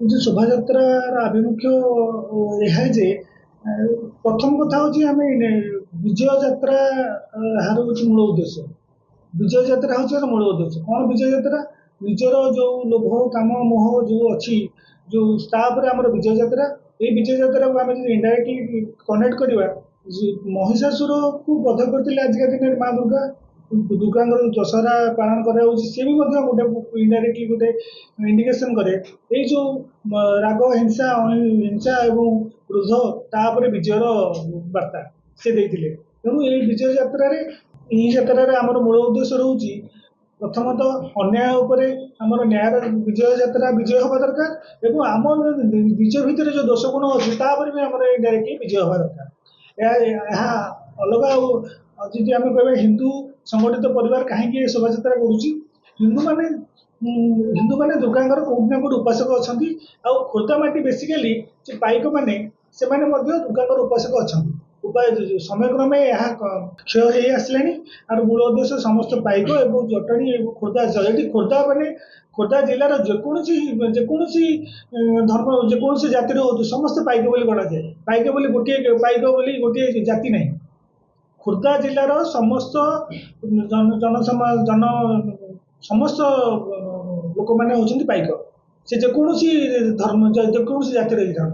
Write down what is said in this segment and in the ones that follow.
जो शोभायात्रार आभिमुख्य यह जे प्रथम कथा हूँ आम विजय यात्रा ହାର हूँ मूल उद्देश्य। विजय यात्रा हूँ मूल उद्देश्य कौन विजय यात्रा निजर जो लोभ काम मोह जो अच्छी जो आमर विजय यात्रा ये विजय यात्रा को आम इनडायरेक्टली कनेक्ट करवा महिषासुर को बध करते आजिका दिन माँ दुर्गा दुर्गा दशहरा पालन कर सी भी गोटे इनडायरेक्टली गोटे इंडिकेशन करे ये जो राग हिंसा हिंसा एवं क्रोध तापर विजयर वार्ता से देते तेणु ये विजय यात्रा आमर मूल उद्देश्य रोचे प्रथमतः अन्याय उपरे आमर न्याय विजय यात्रा विजय हवा दरकार एवं आम निज भितर जो दोष गुण अच्छे भी आम इनडायरेक्टली विजय हवा दरकार अलग जी आम कह हिंदू संगठित परिवार कहीं शोभा यात्रा करुच्ची हिंदू माने दुर्गा कौट ना कौट उपासक अच्छा खोर्धामाटी बेसिकाली पाइक मैंने दुर्गा उपासक अच्छा समय क्रमे यहाँ क्षय हो आसला और मूल उद्देश्य समस्त पाइक और जटणी खोर्धा ये खोर्धा माने खोर्धा जिलार जेकोसी धर्म जेकोसी जातिर हो समस्त पाइक बोली गणा जाए पाइक बोली गोटे जाति नहीं खोर्धा जिलार समस्त जन समस्त लोक मैंने होती पाइक से जेकोसी धर्म जेकोसी जातिर था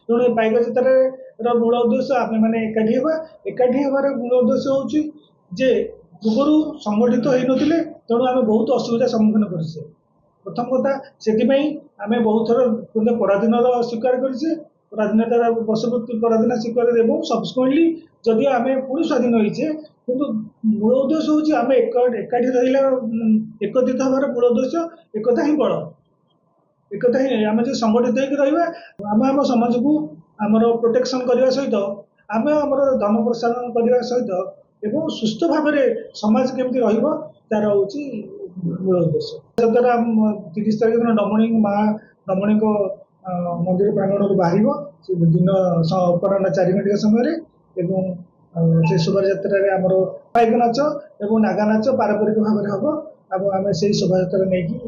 तेणु पाइक यात्रा मूल उद्देश्य आम मैंने एकाठी हमारे मूल उद्देश्य हूँ जे पूर्व संगठित हो नथिले तेणु आम बहुत असुविधा सम्मुखीन करछे प्रथम कथा से आम बहुत थर पराधीन स्वीकार करें पराधीनतार बशवर्ती पराधीन स्वीकार एवं सब्सिक्वेंटली जदि आम पुणी स्वाधीन होइछे किंतु मूल उद्देश्य हूँ आम एकाठी रहिला एकत्रित हमार मूल उद्देश्य एकता ही बड़ एकता ही आम जो संगठित होकर आम आम समाज को आमर प्रोटेक्शन करने सहित आम आमर धर्म प्रसारण करने सहित एवं सुस्थ भाव समाज केमती तार हूँ मूल उद्देश्य द्वारा 30 तारीख दिन डमणी माँ डमणी मंदिर प्रांगण बाहर दिन अपराह 4 घंटा समय से शोभा यात्रा आमर पाइक नाच और नागा नाच पारंपरिक भाव में हम अब आम से शोभा यात्रा नहीं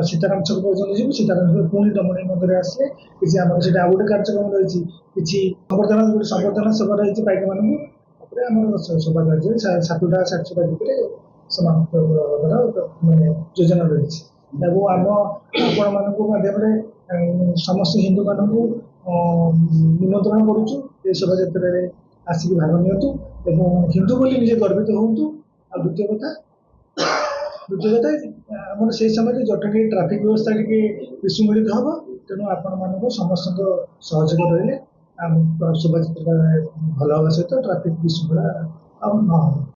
सीताराम छक पर्यटन जी सीताराम पुणी डमणी मंदिर आसे किसी आम से आउ गोटे कार्यक्रम रही किसी संवर्धना गोटे संवर्धना सभा रही पाइक मान शोभा कार्य 7टा 7:30 भितर समाप्त मानने योजना रही आम आपण माध्यम समस्त हिंदू मान निमंत्रण करुचु ये शोभा यात्रा आसिक भाग नियंतु हिंदू बोली निजे गर्वित हूँ आ द्वितीय कथा आम से समय जटनी ट्राफिक व्यवस्था टी विसृंखलित हम तेणु आपण मान समस्त सहयोग रही शोभा यात्रा भल हवा सहित ट्राफिक विशृंखला न